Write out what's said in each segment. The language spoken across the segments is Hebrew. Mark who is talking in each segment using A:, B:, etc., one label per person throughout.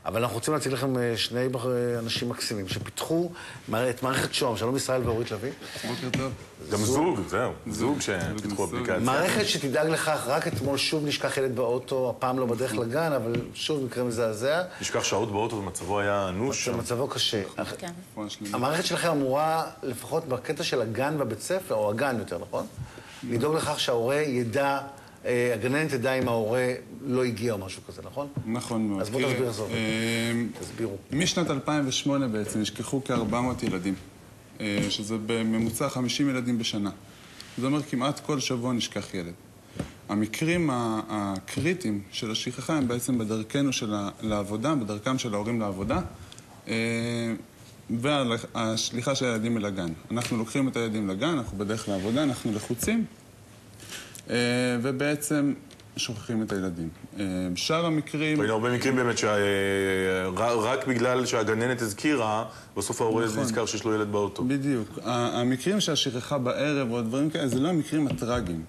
A: אבל אנחנו רוצים להציג לכם שני אנשים מקסימים שפיתחו את מערכת שוהם, שלום ישראל ואורית לוי.
B: בוקר טוב.
C: גם זוג, זהו, זוג שפיתחו אפליקציה.
A: מערכת שתדאג לכך, רק אתמול שוב נשכח ילד באוטו, הפעם לא בדרך לגן, אבל שוב מקרה מזעזע.
C: נשכח שעות באוטו ומצבו היה אנוש.
A: מצבו קשה. המערכת שלכם אמורה, לפחות בקטע של הגן בבית ספר, או הגן יותר, נכון? לדאוג לכך שההורה ידע, הגננת תדע אם ההורה לא הגיע או משהו כזה, נכון?
B: נכון מאוד.
A: אז בואו תסביר זאת. תסבירו.
B: משנת 2008 בעצם נשכחו כ-400 ילדים, שזה בממוצע 50 ילדים בשנה. זאת אומרת, כמעט כל שבוע נשכח ילד. המקרים הקריטיים של השכחה הם בעצם בדרכנו לעבודה, בדרכם של ההורים לעבודה, והשליחה של הילדים אל הגן. אנחנו לוקחים את הילדים לגן, אנחנו בדרך לעבודה, אנחנו לחוצים, ובעצם שוכחים את הילדים. שאר המקרים...
C: הרבה מקרים באמת שרק בגלל שהגננת הזכירה, בסוף ההורה נזכר שיש לו ילד באוטו.
B: בדיוק. המקרים שהשכחה בערב או דברים כאלה, זה לא המקרים הטרגיים.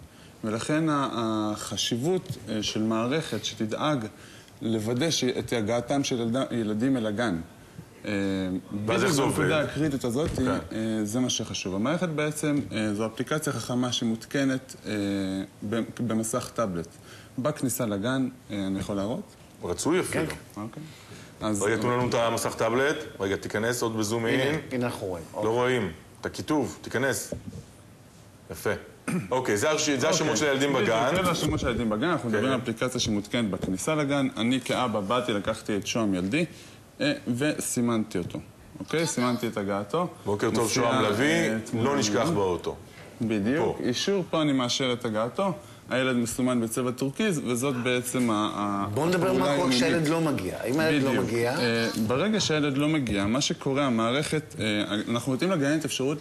B: ולכן החשיבות של מערכת שתדאג לוודא את הגעתם של ילדים אל הגן.
C: ואז זה עובד?
B: בנקודה הקריטית הזאת, זה מה שחשוב. המערכת בעצם זו אפליקציה חכמה שמותקנת במסך טאבלט. בכניסה לגן, אני יכול להראות?
C: רצוי אפילו.
B: אוקיי.
C: רגע, תנו לנו את המסך טאבלט. רגע, תיכנס עוד בזום אין.
A: הנה אנחנו רואים.
C: לא רואים. את הכיתוב, תיכנס. יפה. אוקיי, זה השמות של הילדים בגן.
B: זה השמות של הילדים בגן. אנחנו מדברים על אפליקציה שמותקנת בכניסה לגן. אני כאבא באתי, לקחתי את שוהם ילדי וסימנתי אותו. אוקיי? סימנתי את הגעתו.
C: בוקר טוב, שוהם לוי, לא נשכח באוטו.
B: בדיוק. אישור, פה אני מאשר את הגעתו. הילד מסומן בצבע טורקיז, וזאת בעצם
A: בואו נדבר מה קורה כשהילד לא מגיע. אם הילד לא מגיע...
B: ברגע שהילד לא מגיע, מה שקורה, המערכת, אנחנו נותנים לגננת אפשרות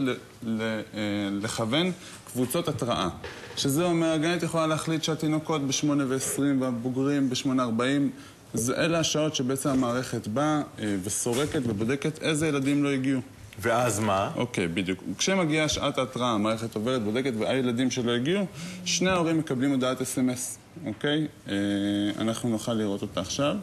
B: לכוון קבוצות התראה. שזה אומר, הגננת יכולה להחליט שהתינוקות ב-8:20 והבוגרים ב-8:40, אלה השעות שבעצם המערכת באה וסורקת ובודקת איזה ילדים לא הגיעו.
C: ואז מה?
B: אוקיי, בדיוק. כשמגיעה שעת ההתראה, המערכת עוברת, בודקת, והילדים שלא הגיעו, שני ההורים מקבלים הודעת SMS, אוקיי? אנחנו נוכל לראות אותה עכשיו.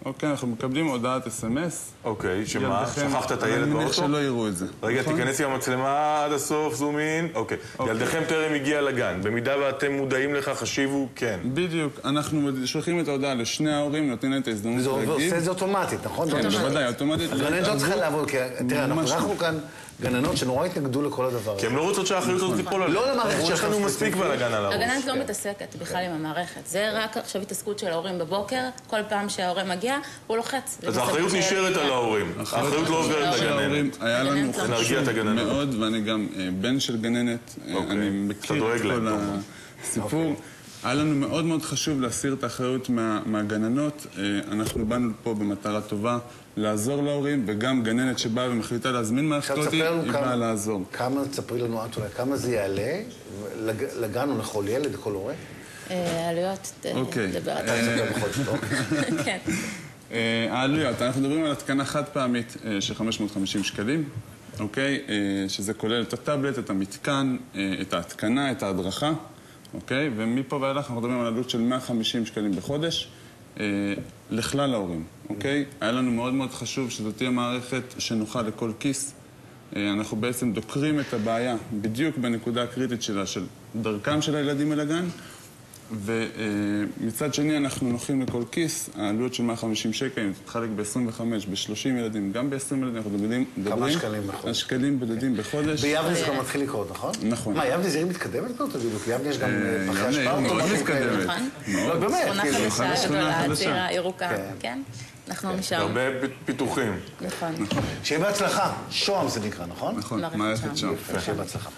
B: אוקיי, אנחנו מקבלים הודעת SMS.
C: אוקיי, שמה? שכחת את הילד באוטו?
B: אני מניח שלא יראו את זה.
C: רגע, תיכנס עם המצלמה עד הסוף, זום אין. אוקיי. ילדיכם טרם הגיע לגן. במידה ואתם מודעים לכך, חשיבו, כן.
B: בדיוק. אנחנו שולחים את ההודעה לשני ההורים, נותנים להם את ההזדמנות להגיב.
A: וזה עושה את זה אוטומטית, נכון?
B: כן, בוודאי, אוטומטית.
A: הגננת לא צריכה לעבוד, כי תראה, אנחנו ערכנו כאן גננות שנורא התנגדו לכל הדבר הזה.
C: כי הם לא רוצות שהאחריות הזאת תיפול עליהם.
A: לא למערכת
C: יש לנו מספיק בלגן על הראש.
D: הגננת לא מתעסקת בכלל עם המערכת. זה רק עכשיו התעסקות של ההורים בבוקר, כל פעם שההורה מגיע, הוא לוחץ.
C: אז האחריות נשארת על ההורים. האחריות לא עוברת לגננת.
B: היה לנו חשוב מאוד, ואני גם בן של גננת. אני מכיר את כל הסיפור. היה לנו מאוד מאוד חשוב להסיר את האחריות מהגננות. אנחנו באנו פה במטרה טובה לעזור להורים, וגם גננת שבאה ומחליטה להזמין מערכת, היא באה לעזור.
A: תספרי לנו, אולי, כמה זה יעלה לגן או לכל ילד, לכל הורה?
D: העלויות, תדבר אתה. כן.
B: העלויות, אנחנו מדברים על התקנה חד פעמית של 550 שקלים, אוקיי? שזה כולל את הטאבלט, את המתקן, את ההתקנה, את ההדרכה. אוקיי? ומפה ואילך אנחנו מדברים על עלות של 150 שקלים בחודש לכלל ההורים, אוקיי? היה לנו מאוד מאוד חשוב שזאת תהיה מערכת שנוחה לכל כיס. אנחנו בעצם דוקרים את הבעיה בדיוק בנקודה הקריטית שלה, של דרכם של הילדים אל הגן, ומצד שני אנחנו נוחים לכל כיס. העלות של 150 שקלים תתחלק ב-25, ב-30 ילדים, גם ב-20 ילדים, אנחנו מדברים
A: כמה שקלים בחודש?
B: שקלים בודדים בחודש.
A: ביבנה זה כבר מתחיל לקרות, נכון?
B: נכון.
A: מה, יבנה זה עיר מתקדמת כבר? תגידו, כי יבנה יש גם פחי השפעה.
B: מאוד מתקדמת.
A: לא, באמת.
D: שכונה חדשה, גדולה, צעירה, ירוקה, כן? אנחנו משם.
C: הרבה פיתוחים.
D: נכון.
A: שיהיה בהצלחה. שוהם זה נקרא, נכון?
B: נכון, מערכת שוהם.
A: שיהיה בהצלחה.